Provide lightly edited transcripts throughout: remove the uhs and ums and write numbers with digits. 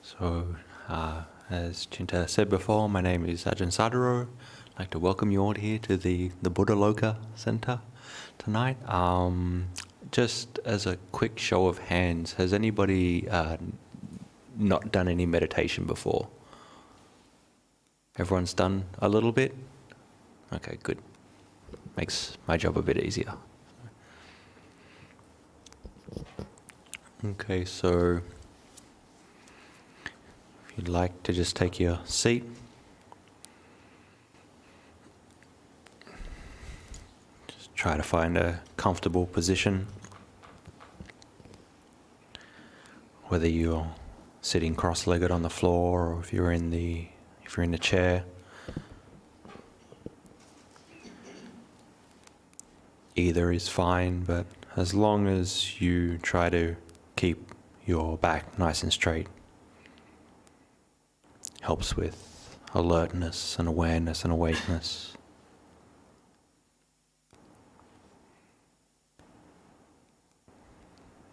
So, as Chinta said before, my name is Ajahn Sādaro. I'd like to welcome you all here to the Buddha Loka Centre tonight. Just as a quick show of hands, has anybody not done any meditation before? Everyone's done a little bit? Okay, good. Makes my job a bit easier. Okay, so if you'd like to just take your seat. Just try to find a comfortable position. Whether you're sitting cross-legged on the floor or if you're in the chair. Either is fine, but as long as you try to keep your back nice and straight. Helps with alertness and awareness and awakeness.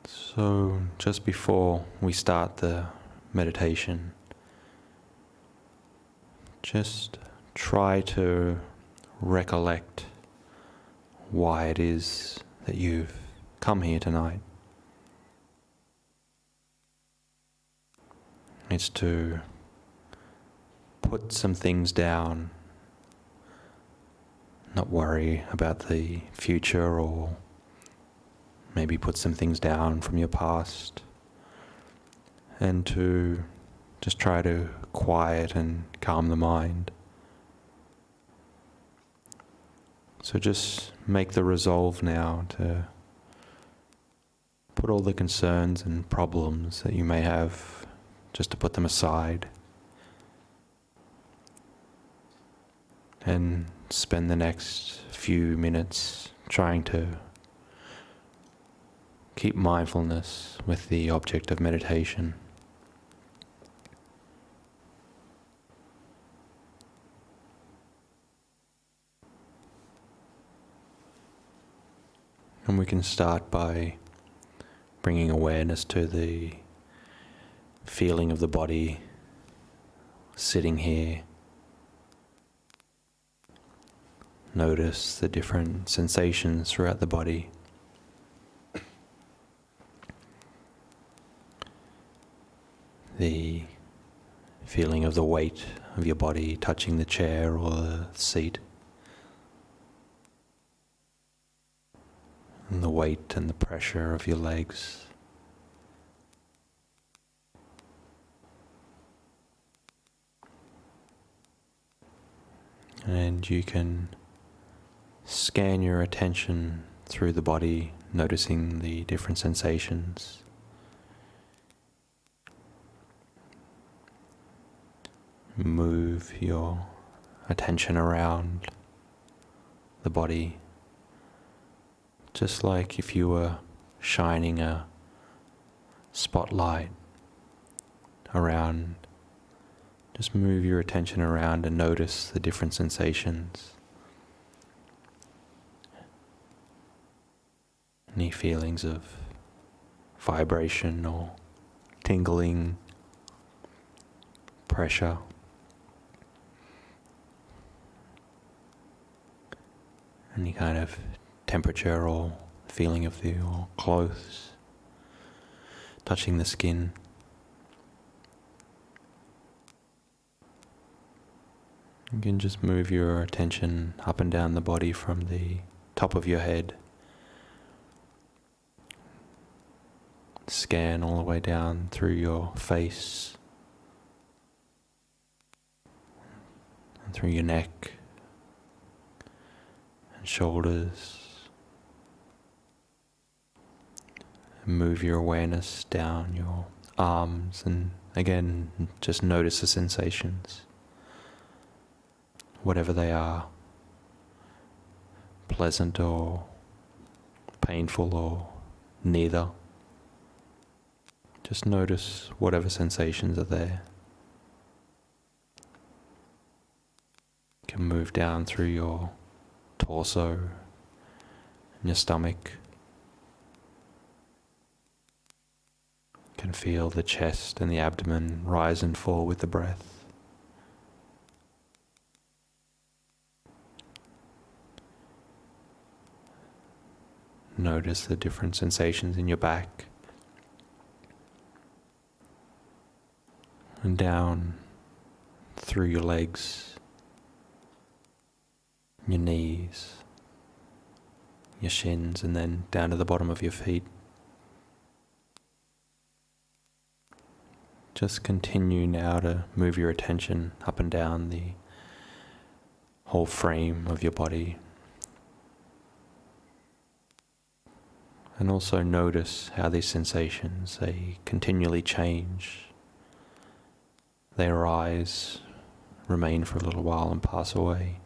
So just before we start the meditation, just try to recollect why it is that you've come here tonight. It's to put some things down, not worry about the future, or maybe put some things down from your past, and to just try to quiet and calm the mind. So just make the resolve now to put all the concerns and problems that you may have, just to put them aside. And spend the next few minutes trying to keep mindfulness with the object of meditation. And we can start by bringing awareness to the feeling of the body sitting here. Notice the different sensations throughout the body. The feeling of the weight of your body touching the chair or the seat. And the weight and the pressure of your legs. And you can scan your attention through the body, noticing the different sensations. Move your attention around the body, just like if you were shining a spotlight around. Just move your attention around and notice the different sensations. Any feelings of vibration or tingling, pressure. Any kind of temperature or feeling of your clothes touching the skin. You can just move your attention up and down the body from the top of your head. Scan all the way down through your face and through your neck and shoulders. And move your awareness down your arms, and again just notice the sensations, whatever they are, pleasant or painful or neither. Just notice whatever sensations are there. You can move down through your torso and your stomach. You can feel the chest and the abdomen rise and fall with the breath. Notice the different sensations in your back and down through your legs, your knees, your shins, and then down to the bottom of your feet. Just continue now to move your attention up and down the whole frame of your body. And also notice how these sensations, they continually change. They arise, remain for a little while and pass away.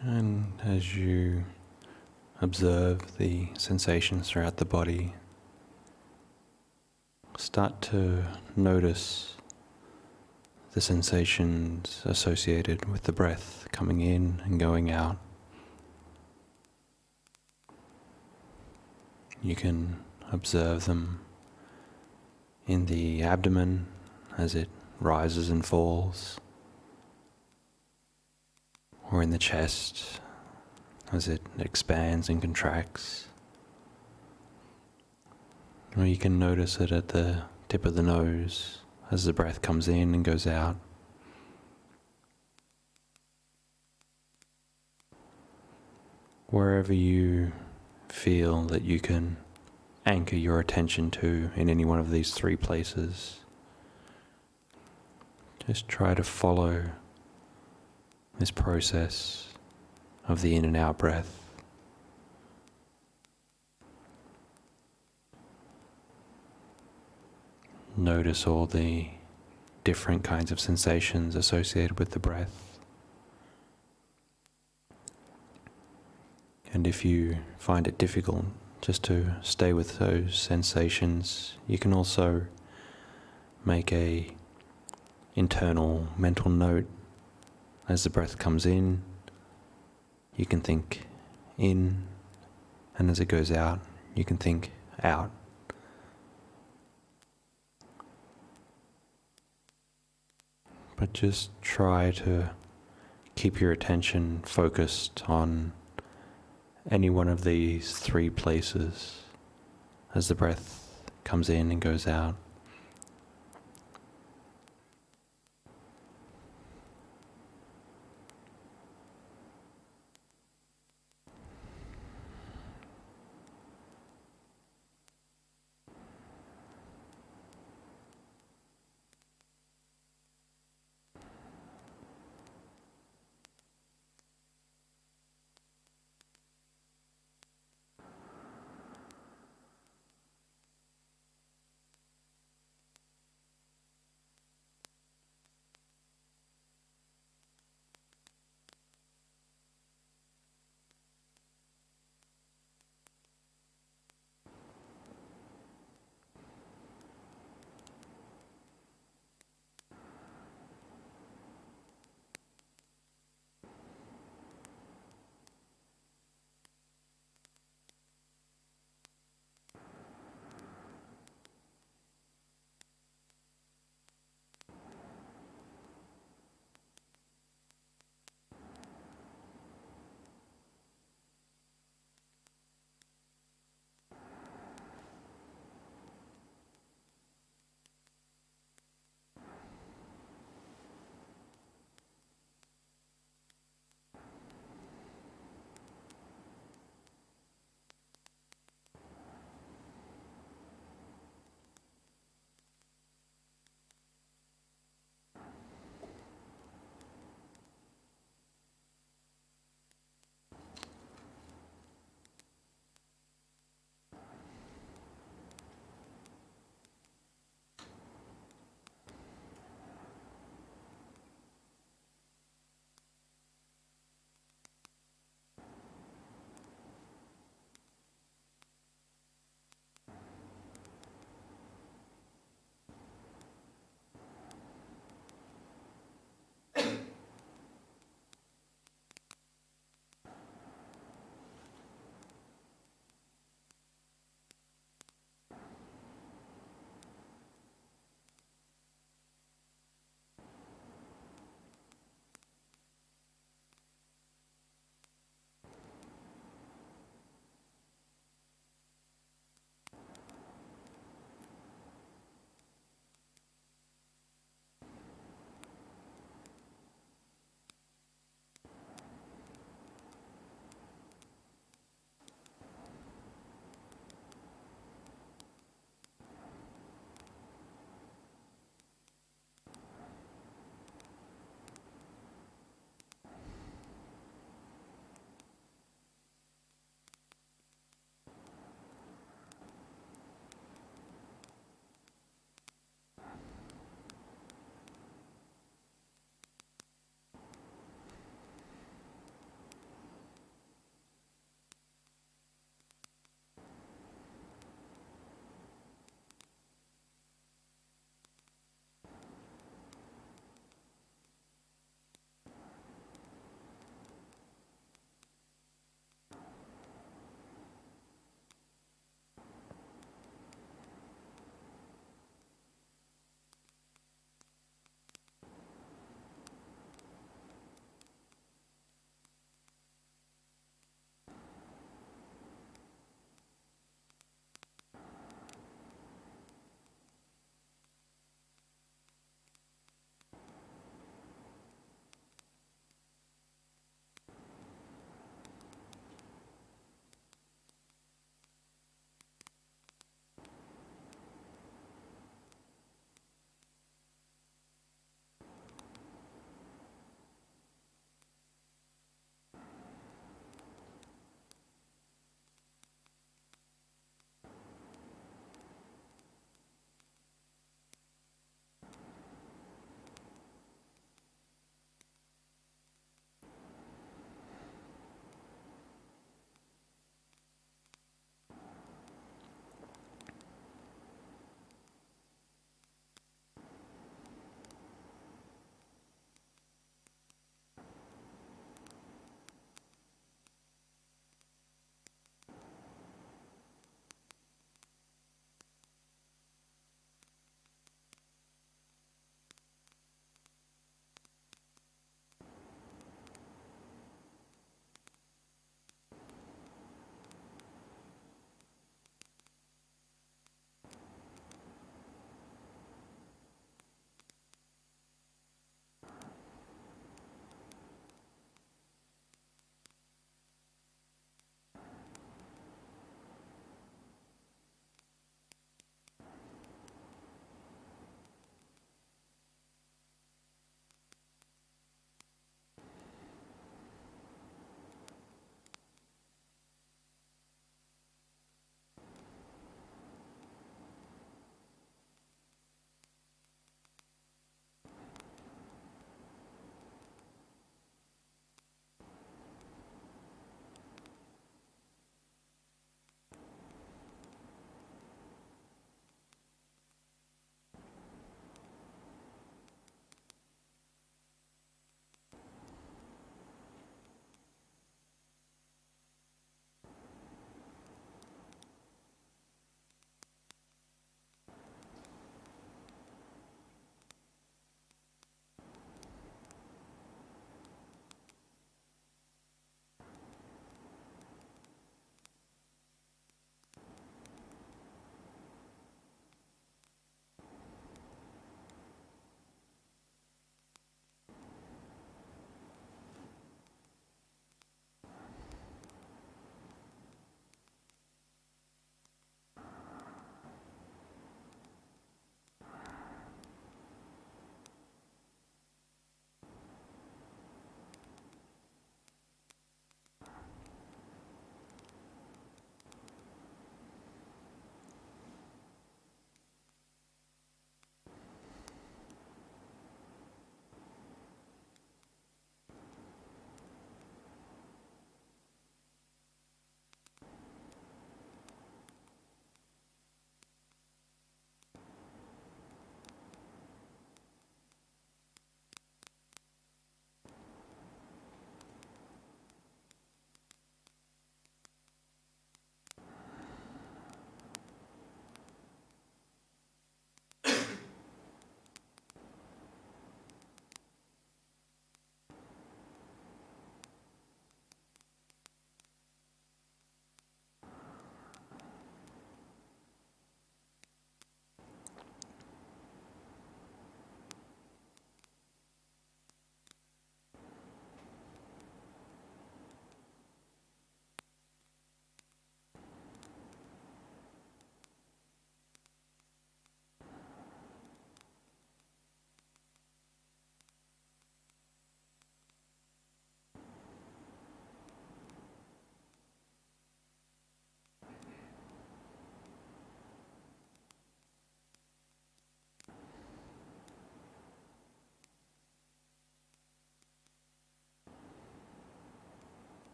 And as you observe the sensations throughout the body, start to notice the sensations associated with the breath coming in and going out. You can observe them in the abdomen as it rises and falls, or in the chest as it expands and contracts. Or you can notice it at the tip of the nose as the breath comes in and goes out. Wherever you feel that you can anchor your attention to in any one of these three places, just try to follow this process of the in and out breath. Notice all the different kinds of sensations associated with the breath. And if you find it difficult just to stay with those sensations, you can also make a internal mental note as the breath comes in. You can think in, and as it goes out, you can think out. But just try to keep your attention focused on any one of these three places as the breath comes in and goes out.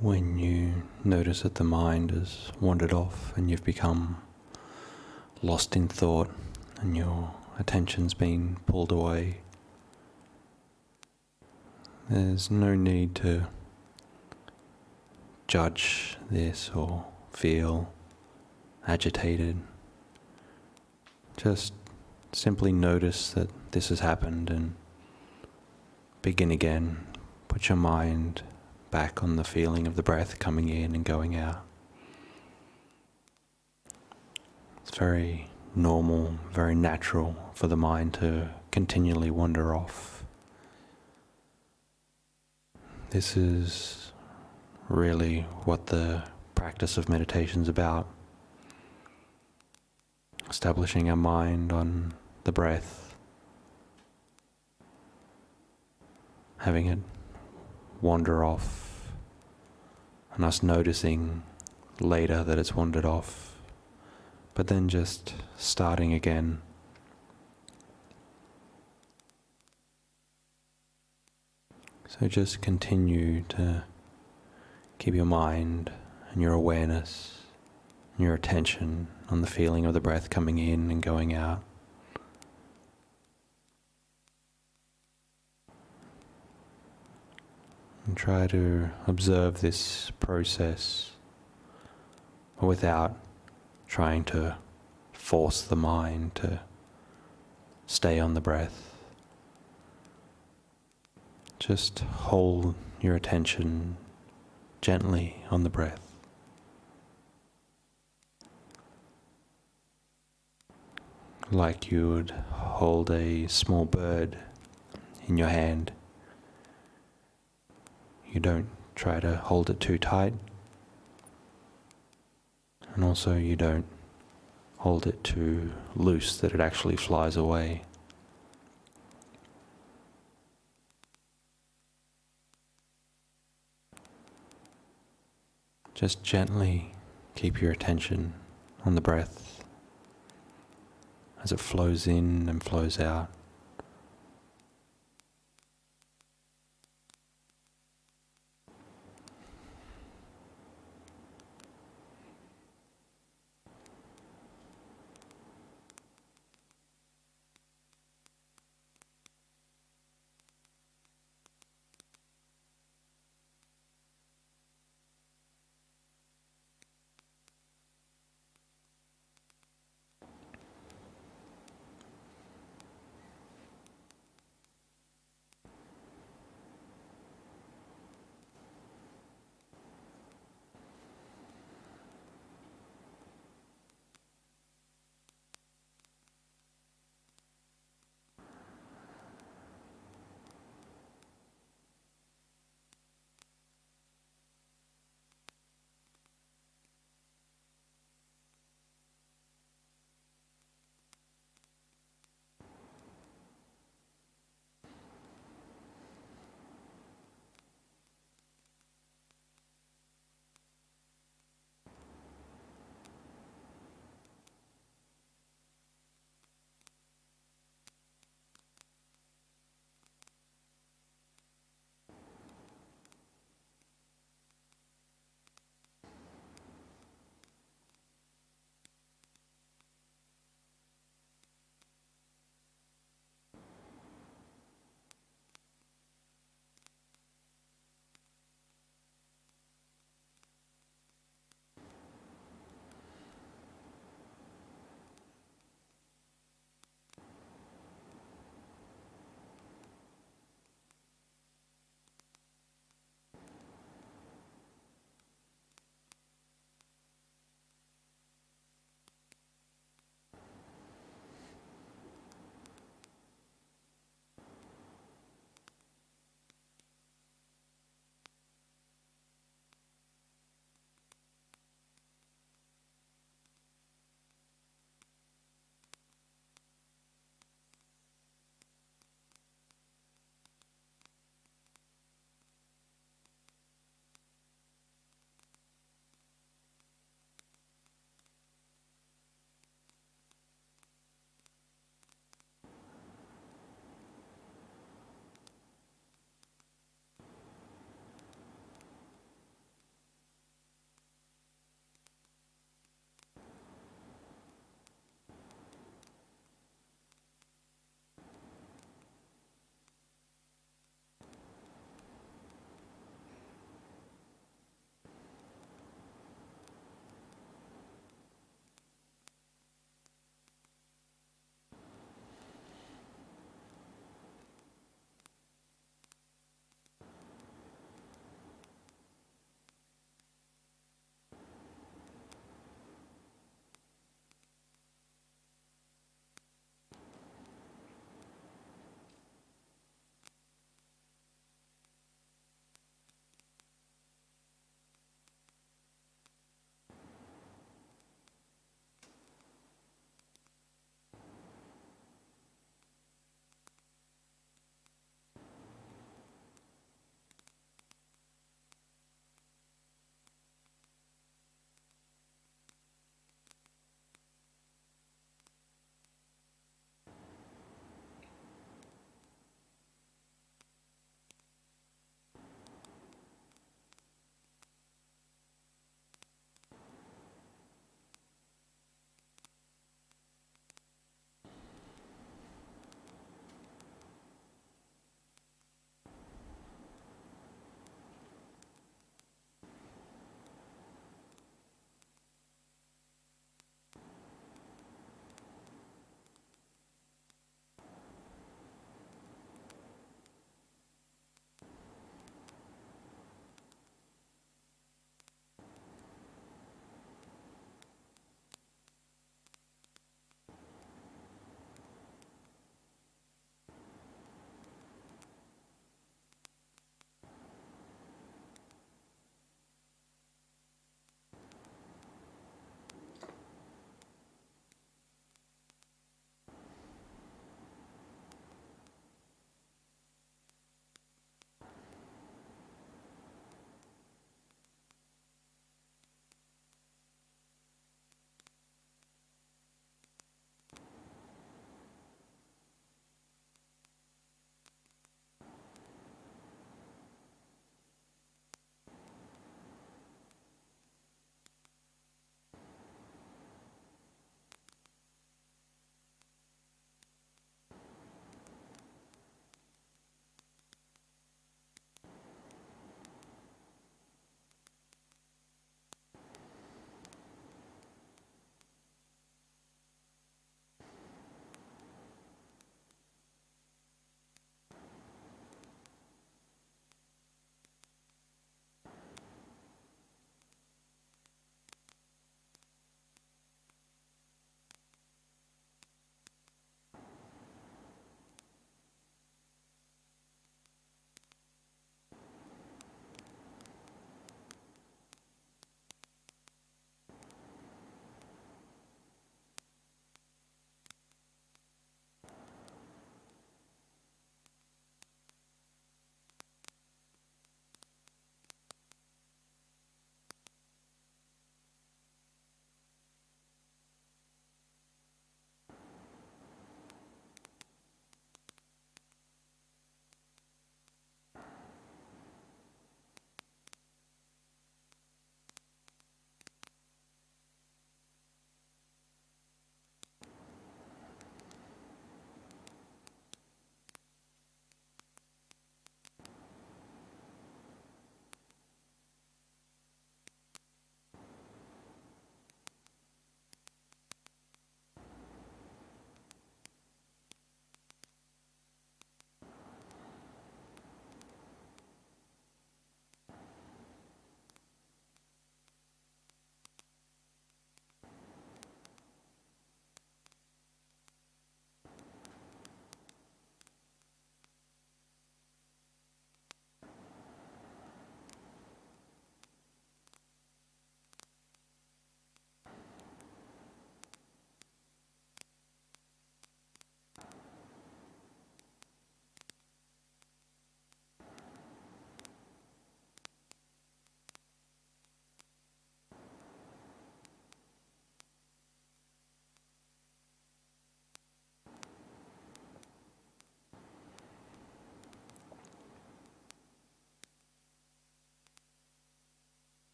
When you notice that the mind has wandered off and you've become lost in thought and your attention's been pulled away, there's no need to judge this or feel agitated. Just simply notice that this has happened and begin again. Put your mind back on the feeling of the breath coming in and going out. It's very normal, very natural for the mind to continually wander off. This is really what the practice of meditation is about. Establishing our mind on the breath, having it wander off, and us noticing later that it's wandered off, but then just starting again. So just continue to keep your mind and your awareness and your attention on the feeling of the breath coming in and going out. And try to observe this process without trying to force the mind to stay on the breath. Just hold your attention gently on the breath. Like you would hold a small bird in your hand. You don't try to hold it too tight, and also you don't hold it too loose that it actually flies away. Just gently keep your attention on the breath as it flows in and flows out.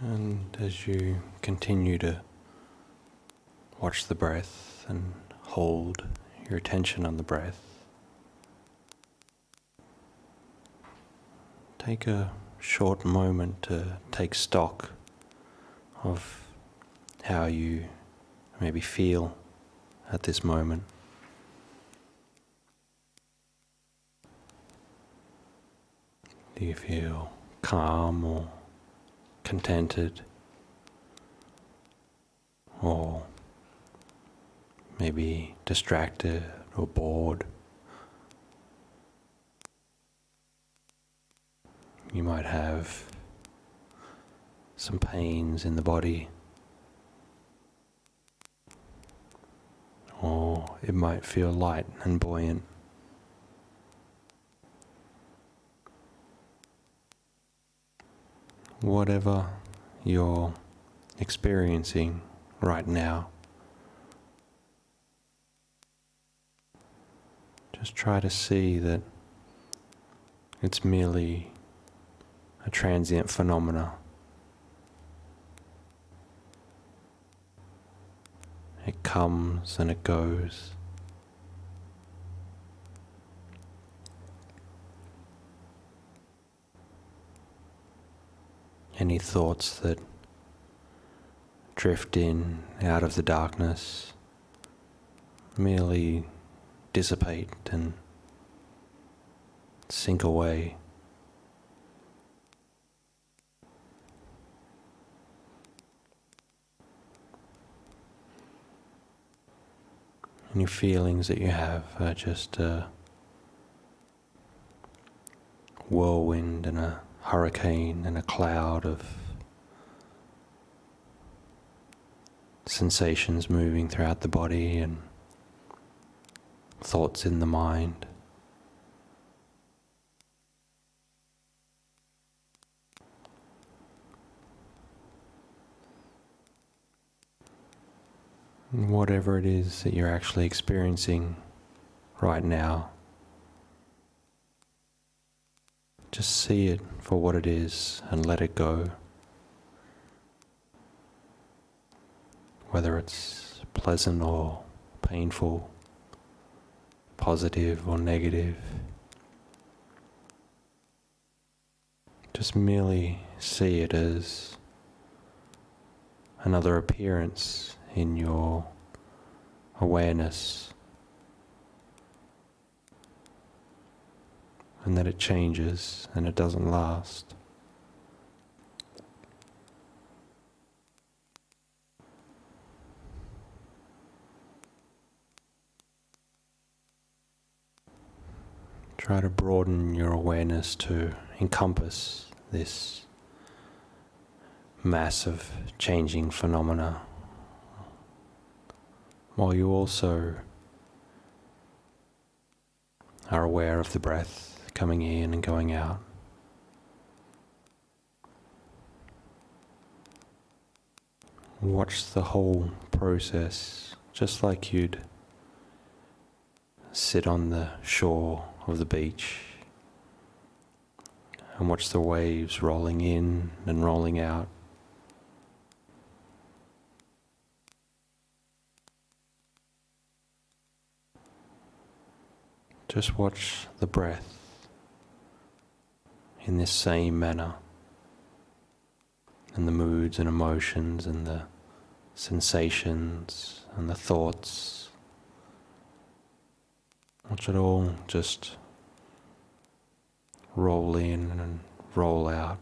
And as you continue to watch the breath and hold your attention on the breath, take a short moment to take stock of how you maybe feel at this moment. Do you feel calm or contented, or maybe distracted or bored? You might have some pains in the body, or it might feel light and buoyant. Whatever you're experiencing right now, just try to see that it's merely a transient phenomena. It comes and it goes. Any thoughts that drift in out of the darkness merely dissipate and sink away. Any feelings that you have are just a whirlwind and a hurricane and a cloud of sensations moving throughout the body and thoughts in the mind. And whatever it is that you're actually experiencing right now, just see it for what it is and let it go. Whether it's pleasant or painful, positive or negative, just merely see it as another appearance in your awareness, and that it changes and it doesn't last. Try to broaden your awareness to encompass this mass of changing phenomena, while you also are aware of the breath coming in and going out. Watch the whole process, just like you'd sit on the shore of the beach and watch the waves rolling in and rolling out. Just watch the breath in this same manner, and the moods and emotions and the sensations and the thoughts. Watch it all just roll in and roll out.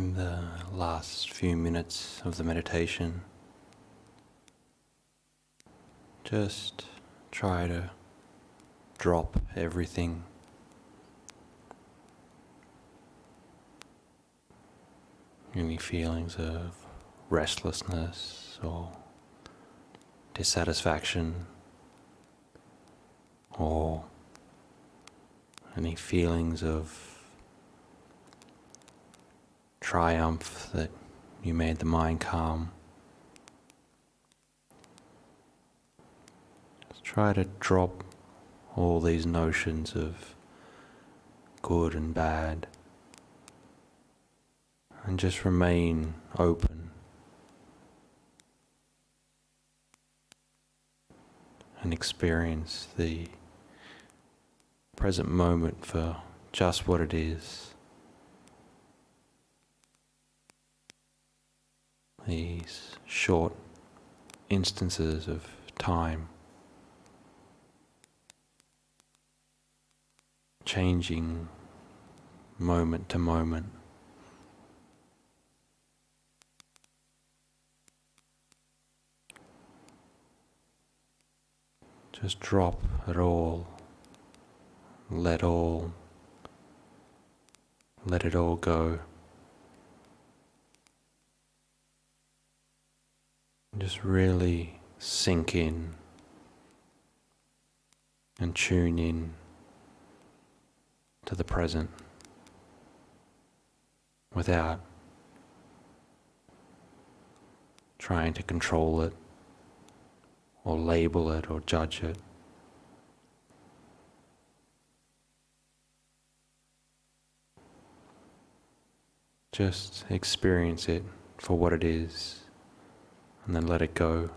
in the last few minutes of the meditation, just try to drop everything. Any feelings of restlessness or dissatisfaction, or any feelings of triumph that you made the mind calm. Just try to drop all these notions of good and bad and just remain open and experience the present moment for just what it is. These short instances of time, changing moment to moment. Just drop it all, let it all go. Just really sink in and tune in to the present without trying to control it or label it or judge it. Just experience it for what it is and then let it go.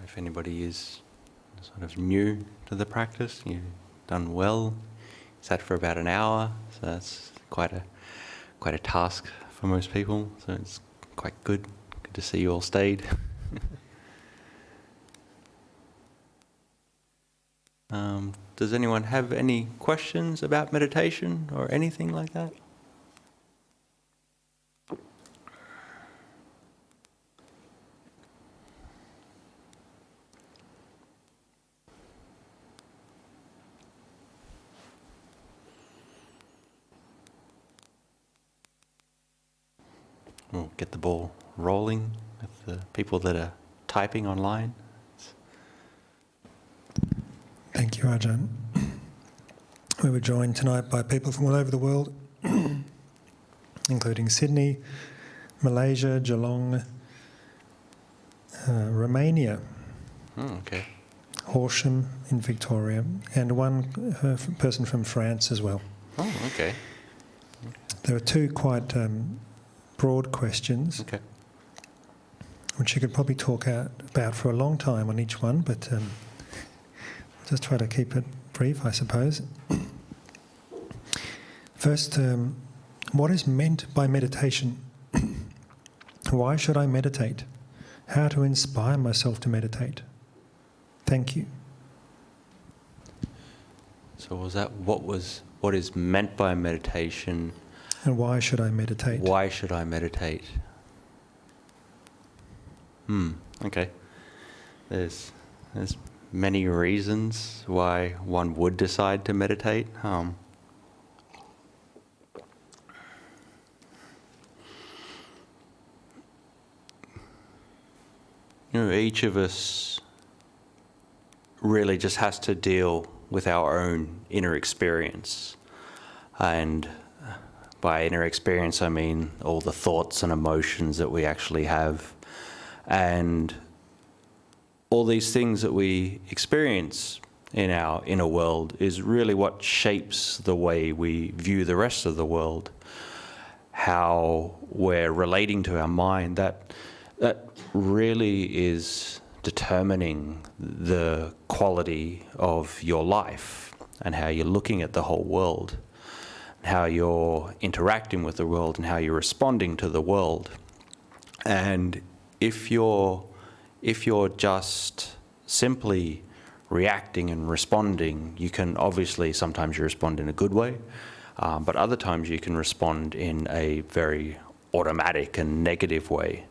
if anybody is sort of new to the practice, you've done well. Sat for about an hour, so that's quite a task for most people. So it's quite good. Good to see you all stayed. Does anyone have any questions about meditation or anything like that? We'll get the ball rolling with the people that are typing online. Thank you, Ajahn. We were joined tonight by people from all over the world, including Sydney, Malaysia, Geelong, Romania, Okay. Horsham in Victoria, and one person from France as well. Oh, okay. There are two quite broad questions, Okay. which you could probably talk about for a long time on each one, but just try to keep it brief, I suppose. First, what is meant by meditation? Why should I meditate? How to inspire myself to meditate? Thank you. So was that what is meant by meditation? And why should I meditate? Why should I meditate? Okay. There's many reasons why one would decide to meditate. Each of us really just has to deal with our own inner experience. And by inner experience, I mean all the thoughts and emotions that we actually have. And all these things that we experience in our inner world is really what shapes the way we view the rest of the world. How we're relating to our mind, that really is determining the quality of your life and how you're looking at the whole world, how you're interacting with the world and how you're responding to the world. And if you're just simply reacting and responding, you can obviously, sometimes you respond in a good way, but other times you can respond in a very automatic and negative way.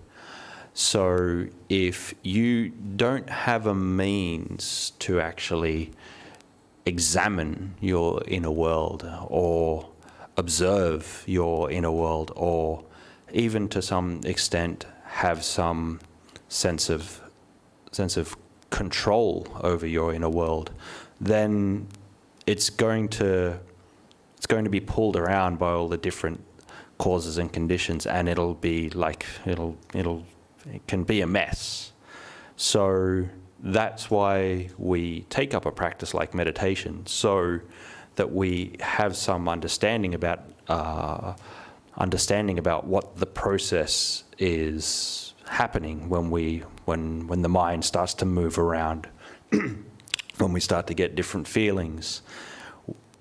So if you don't have a means to actually examine your inner world or observe your inner world, or even to some extent have some sense of control over your inner world, then it's going to be pulled around by all the different causes and conditions, and it'll be like it can be a mess. So that's why we take up a practice like meditation, so that we have some understanding about what the process is happening when the mind starts to move around, when we start to get different feelings.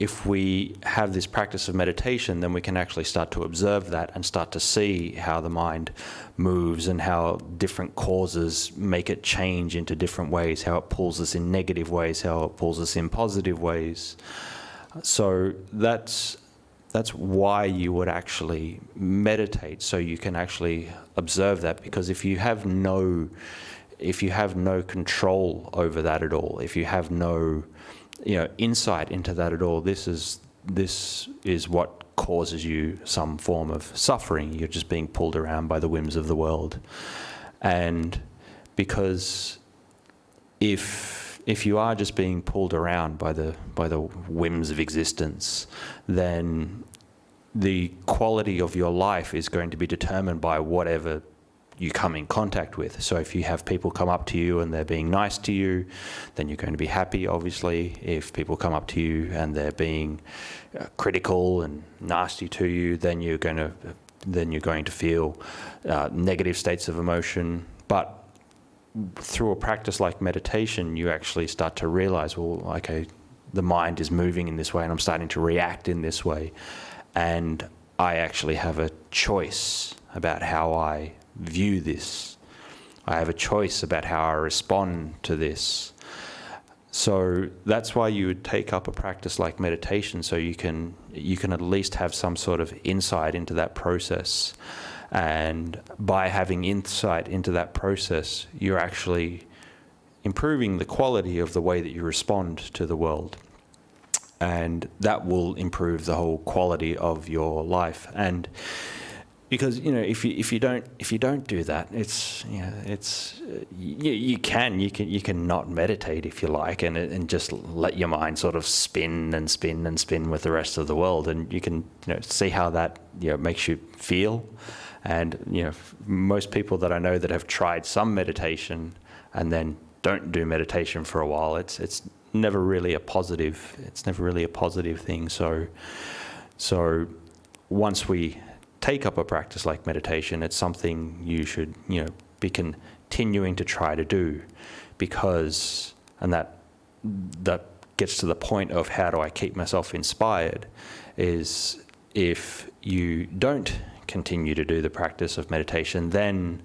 If we have this practice of meditation, then we can actually start to observe that and start to see how the mind moves and how different causes make it change into different ways, how it pulls us in negative ways, how it pulls us in positive ways. So that's why you would actually meditate, so you can actually observe that. Because if you have no control over that at all, if you have no insight into that at all, this is what causes you some form of suffering. You're just being pulled around by the whims of the world. And because if you are just being pulled around by the whims of existence, then the quality of your life is going to be determined by whatever you come in contact with. So if you have people come up to you and they're being nice to you, then you're going to be happy, obviously. If people come up to you and they're being critical and nasty to you, then you're going to feel negative states of emotion. But through a practice like meditation, you actually start to realize, well, okay, the mind is moving in this way and I'm starting to react in this way. And I actually have a choice about how I view this. I have a choice about how I respond to this. So that's why you would take up a practice like meditation, so you can at least have some sort of insight into that process. And by having insight into that process, you're actually improving the quality of the way that you respond to the world. And that will improve the whole quality of your life. And because, you know, if you don't do that, you can not meditate if you like, and just let your mind sort of spin and spin and spin with the rest of the world, and you can, you know, see how that, you know, makes you feel. And, you know, most people that I know that have tried some meditation and then don't do meditation for a while, it's never really a positive. It's never really a positive thing. So once we take up a practice like meditation, it's something you should, you know, be continuing to try to do, because, and that gets to the point of how do I keep myself inspired, is if you don't continue to do the practice of meditation, then,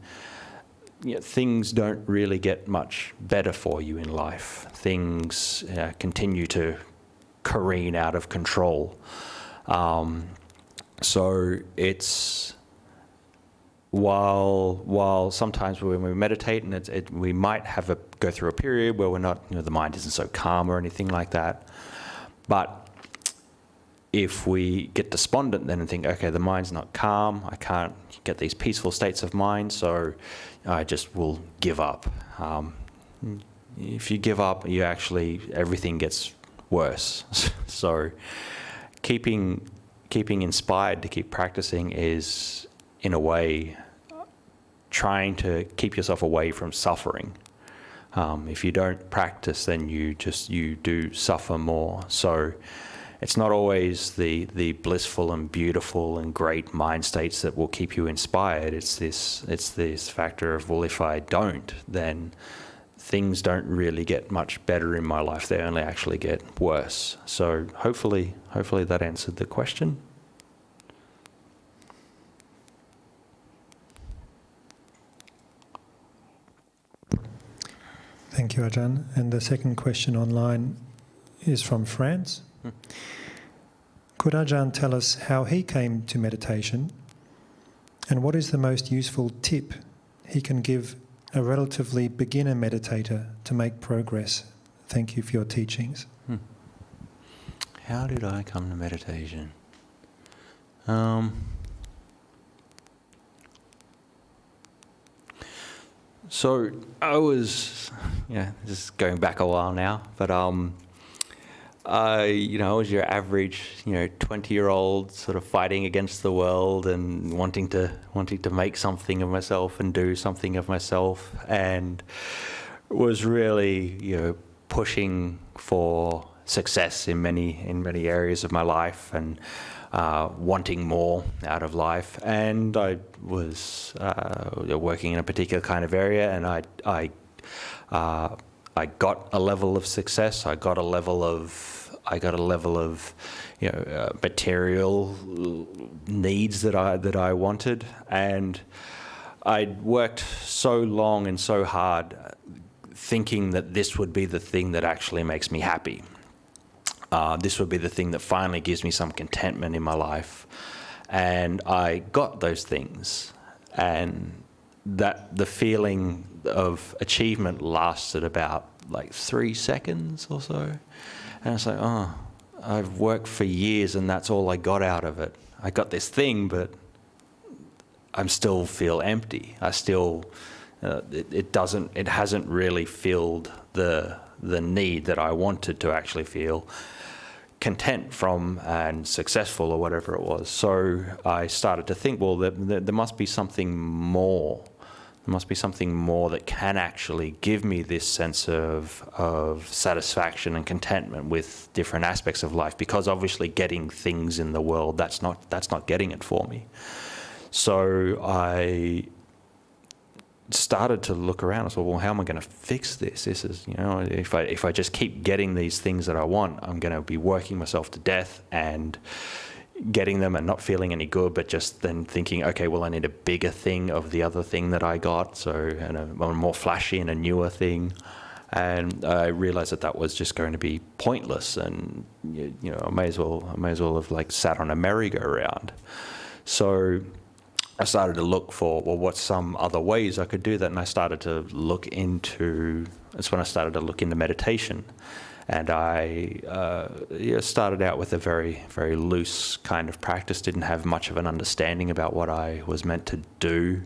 you know, things don't really get much better for you in life. Things continue to careen out of control. So it's, while sometimes when we meditate, and we might go through a period where we're not, you know, the mind isn't so calm or anything like that. But if we get despondent then and think, okay, the mind's not calm, I can't get these peaceful states of mind, so I just will give up. If you give up, everything gets worse. So keeping inspired to keep practicing is, in a way, trying to keep yourself away from suffering. If you don't practice, then you do suffer more. So it's not always the blissful and beautiful and great mind states that will keep you inspired. It's this factor of, well, if I don't, then things don't really get much better in my life. They only actually get worse. So hopefully that answered the question. Thank you, Ajahn. And the second question online is from France. Could Ajahn tell us how he came to meditation, and what is the most useful tip he can give a relatively beginner meditator to make progress? Thank you for your teachings. How did I come to meditation? So I was, this is going back a while now, but I was your average, 20-year-old sort of fighting against the world and wanting to make something of myself and do something of myself, and was really, pushing for success in many areas of my life, and wanting more out of life. And I was working in a particular kind of area, and I got a level of success. I got a level of material needs that I wanted, and I'd worked so long and so hard thinking that this would be the thing that actually makes me happy. This would be the thing that finally gives me some contentment in my life. And I got those things, and that the feeling of achievement lasted about 3 seconds or so. And it's like, I've worked for years and that's all I got out of it. I got this thing, but I still feel empty. I still, it hasn't really filled the need that I wanted to actually feel content from and successful or whatever it was. So I started to think, well, there must be something more. There must be something more that can actually give me this sense of satisfaction and contentment with different aspects of life, because obviously getting things in the world, that's not getting it for me. So I started to look around. I thought, well, how am I going to fix this? This is, if I just keep getting these things that I want, I'm going to be working myself to death and getting them and not feeling any good, but just then thinking, okay, well, I need a bigger thing of the other thing that I got, and a more flashy and a newer thing. And I realized that was just going to be pointless, and I may as well have like sat on a merry-go-round. So I started to look for, well, what's some other ways I could do that, and that's when I started to look into meditation. And I started out with a very, very loose kind of practice, didn't have much of an understanding about what I was meant to do.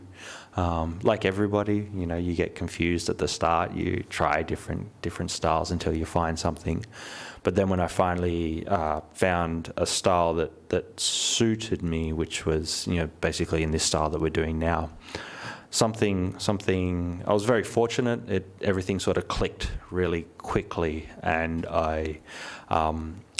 Like everybody, you get confused at the start. You try different styles until you find something. But then when I finally found a style that suited me, which was basically in this style that we're doing now, something I was very fortunate. Everything sort of clicked really quickly, and I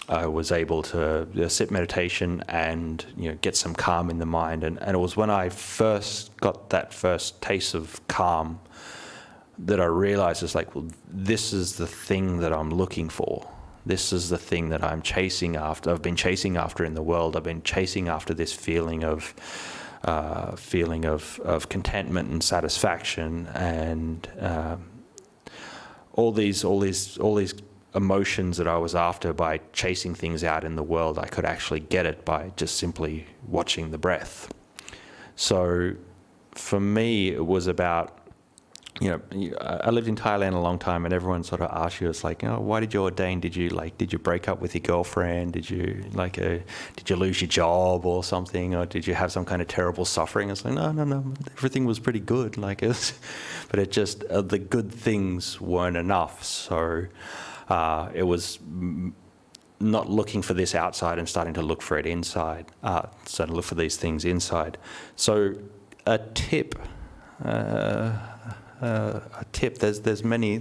was able to sit meditation and get some calm in the mind. And it was when I first got that first taste of calm that I realized it's like, well, this is the thing that I'm looking for. This is the thing that I'm chasing after. I've been chasing after in the world. I've been chasing after this feeling of contentment and satisfaction, and all these emotions that I was after by chasing things out in the world. I could actually get it by just simply watching the breath. So for me, it was about, I lived in Thailand a long time, and everyone sort of asks you, it's like, why did you ordain? Did you break up with your girlfriend? Did you lose your job or something? Or did you have some kind of terrible suffering? It's like, no, everything was pretty good. But it just, the good things weren't enough. So it was not looking for this outside and starting to look for it inside, starting to look for these things inside. So a tip, there's many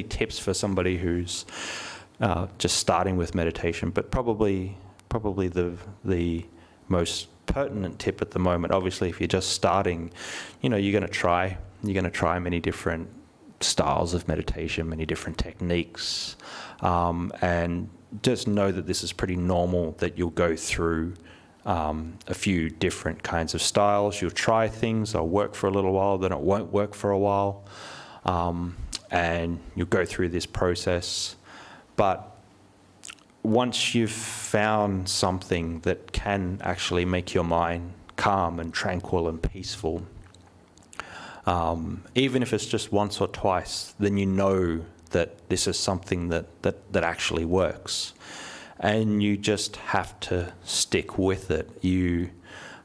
tips for somebody who's just starting with meditation, but probably the most pertinent tip at the moment, obviously if you're just starting, you're going to try many different styles of meditation, many different techniques, and just know that this is pretty normal, that you'll go through a few different kinds of styles. You'll try things, they'll work for a little while, then it won't work for a while, and you'll go through this process. But once you've found something that can actually make your mind calm and tranquil and peaceful, even if it's just once or twice, then you know that this is something that actually works. And you just have to stick with it. Even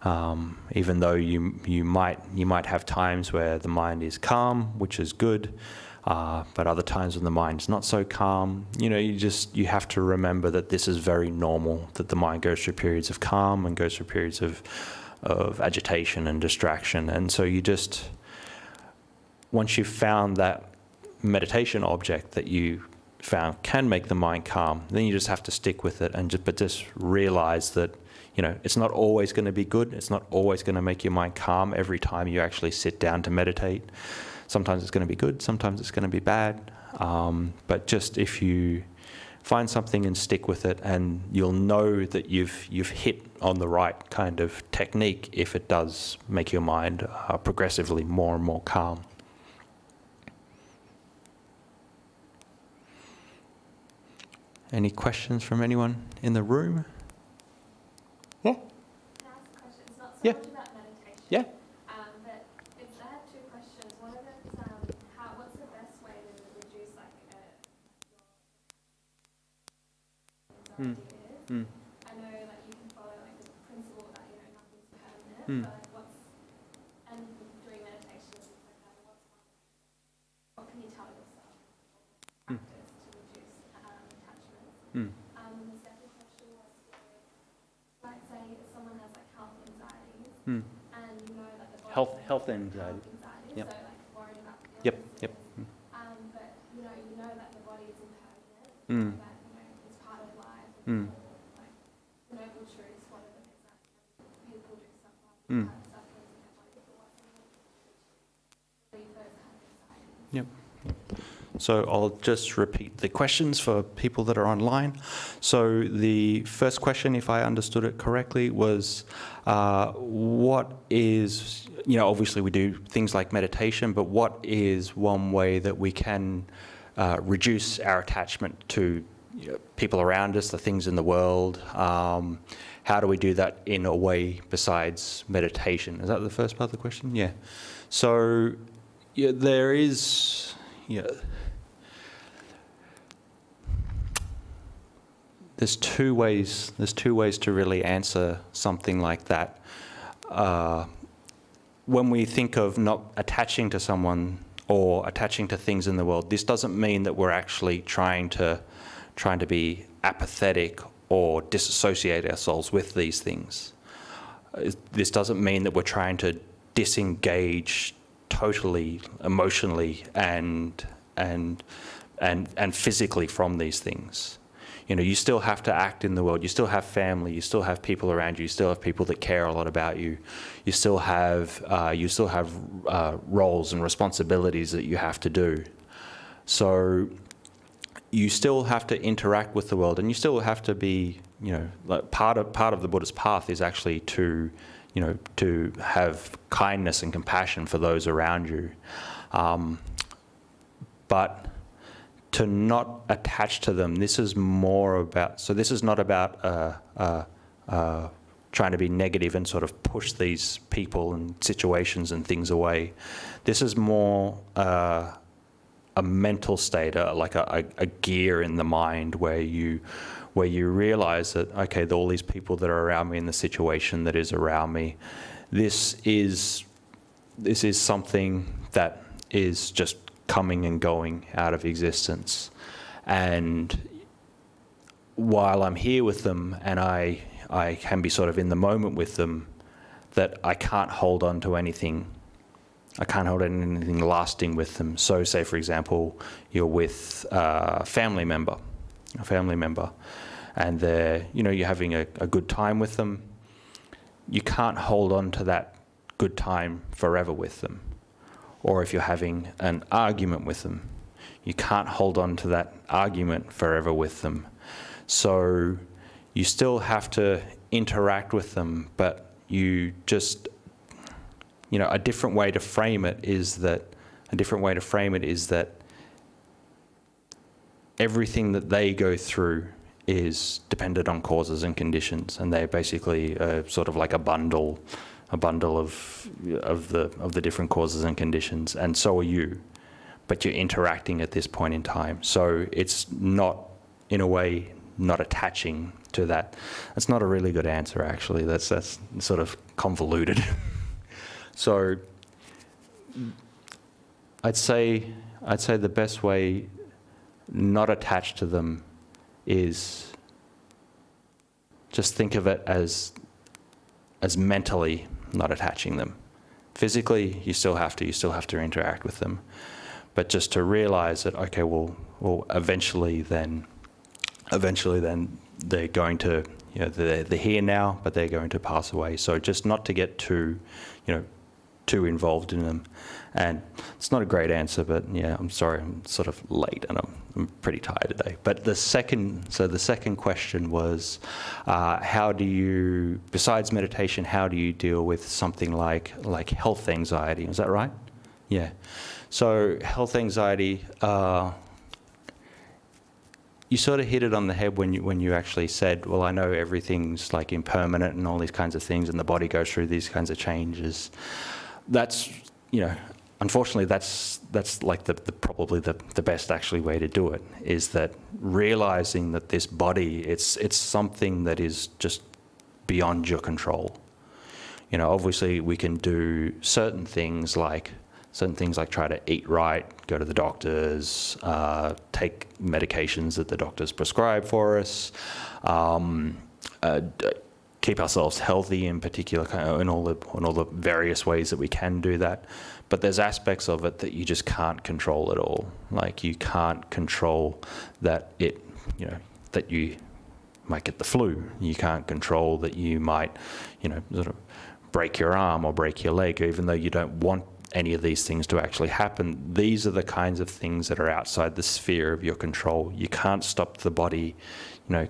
though you might have times where the mind is calm, which is good, but other times when the mind's not so calm, you have to remember that this is very normal. That the mind goes through periods of calm and goes through periods of agitation and distraction. And so once you've found that meditation object that you found can make the mind calm, then you just have to stick with it, and just realize that it's not always going to be good. It's not always going to make your mind calm every time you actually sit down to meditate. Sometimes it's going to be good, sometimes it's going to be bad, but just if you find something and stick with it, and you'll know that you've hit on the right kind of technique if it does make your mind progressively more and more calm. Any questions from anyone in the room? Yeah? Can I ask a question? It's not so Yeah. much about meditation. Yeah. But I have two questions. One of them is what's the best way to reduce your anxiety is? I know you can follow the principle that nothing's permanent, but and doing meditation and things like that, what can you tell yourself practice to reduce attachments? The second question was, say someone has health anxieties, and that the body Health anxiety. Yep. So worried about Yep. but that the body is impermanent, that it's part of life, and the noble truths, whatever it is, that people do suffer, suffering in their body. Yep. So I'll just repeat the questions for people that are online. So the first question, if I understood it correctly, was what is, obviously we do things like meditation, but what is one way that we can reduce our attachment to people around us, the things in the world? How do we do that in a way besides meditation? Is that the first part of the question? Yeah. So there is... There's two ways to really answer something like that. When we think of not attaching to someone or attaching to things in the world, this doesn't mean that we're actually trying to be apathetic or disassociate ourselves with these things. This doesn't mean that we're trying to disengage totally emotionally and physically from these things. You still have to act in the world. You still have family. You still have people around you. You still have people that care a lot about you. You still have roles and responsibilities that you have to do. So you still have to interact with the world, and you still have to be, like part of the Buddhist path is actually to have kindness and compassion for those around you, but to not attach to them. This is more about, so this is not about trying to be negative and sort of push these people and situations and things away. This is more a mental state, like a gear in the mind where you realize that, okay, all these people that are around me in the situation that is around me, this is something that is just coming and going out of existence. And while I'm here with them and I can be sort of in the moment with them, that I can't hold on to anything. I can't hold on to anything lasting with them. So say, for example, you're with a family member, and you're having a good time with them. You can't hold on to that good time forever with them. Or if you're having an argument with them, you can't hold on to that argument forever with them. So you still have to interact with them, but you just, a different way to frame it is that everything that they go through is dependent on causes and conditions, and they're basically sort of like a bundle of the different causes and conditions, and so are you, but you're interacting at this point in time. So it's not, in a way, not attaching to that. That's not a really good answer, actually. That's sort of convoluted. So I'd say the best way not attached to them is just think of it as mentally not attaching them. Physically, you still have to interact with them, but just to realize that, okay, well, eventually then they're going to, they're here now, but they're going to pass away. So just not to get too involved in them. And it's not a great answer, but yeah, I'm sorry, I'm sort of late and I'm pretty tired today. But the second question was, how do you, besides meditation, how do you deal with something like health anxiety? Is that right? Yeah. So health anxiety, you sort of hit it on the head when you actually said, well, I know everything's like impermanent and all these kinds of things, and the body goes through these kinds of changes. That's, unfortunately, that's like probably the best actually way to do it, is that realizing that this body, it's something that is just beyond your control. Obviously we can do certain things like try to eat right, go to the doctors, take medications that the doctors prescribe for us, keep ourselves healthy in particular, in all the various ways that we can do that. But there's aspects of it that you just can't control at all. Like you can't control that that you might get the flu. You can't control that you might, sort of break your arm or break your leg, even though you don't want any of these things to actually happen. These are the kinds of things that are outside the sphere of your control. You can't stop the body,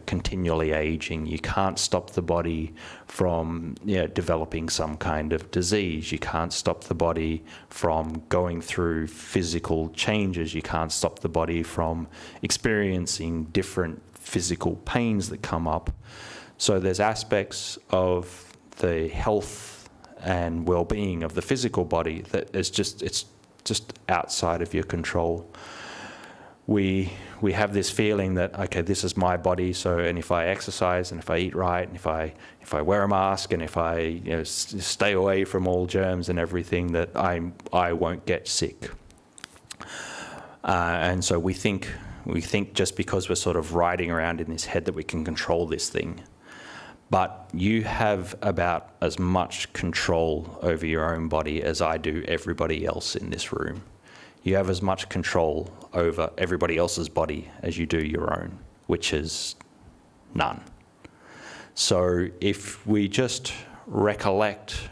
continually aging. You can't stop the body from developing some kind of disease. You can't stop the body from going through physical changes. You can't stop the body from experiencing different physical pains that come up. So there's aspects of the health and well-being of the physical body that it's just outside of your control. We have this feeling that, okay, this is my body, and if I exercise and if I eat right and if I wear a mask and if I stay away from all germs and everything, that I won't get sick. And so we think just because we're sort of riding around in this head that we can control this thing. But you have about as much control over your own body as I do everybody else in this room. You have as much control over everybody else's body as you do your own, which is none. So if we just recollect,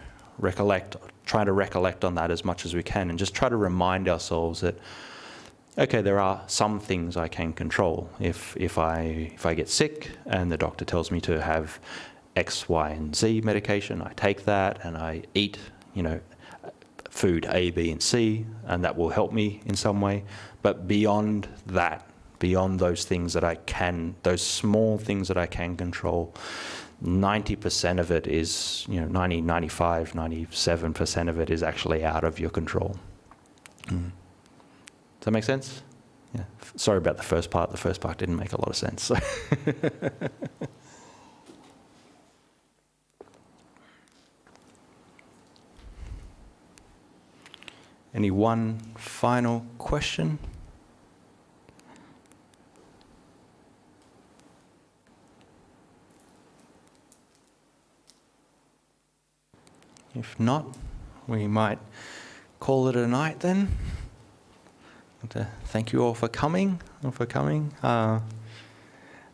try to recollect on that as much as we can, and just try to remind ourselves that, okay, there are some things I can control. If I get sick and the doctor tells me to have X, Y, and Z medication, I take that and I eat, food A, B, and C, and that will help me in some way. But beyond that, beyond those things that I can, those small things that I can control, 90% of it is, 90, 95, 97% of it is actually out of your control. Does that make sense? Yeah. Sorry about the first part. The first part didn't make a lot of sense. So. Any one final question? If not, we might call it a night then. Thank you all for coming.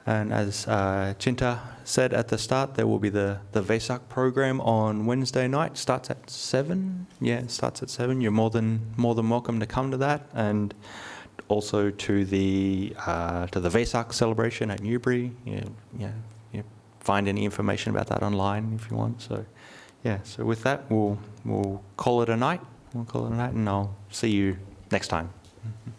And as Chinta said at the start, there will be the Vesak program on Wednesday night. Starts at 7. Yeah, it starts at 7. You're more than welcome to come to that, and also to the Vesak celebration at Newbury. You find any information about that online if you want. So, yeah. So with that, we'll call it a night. And I'll see you next time. Mm-hmm.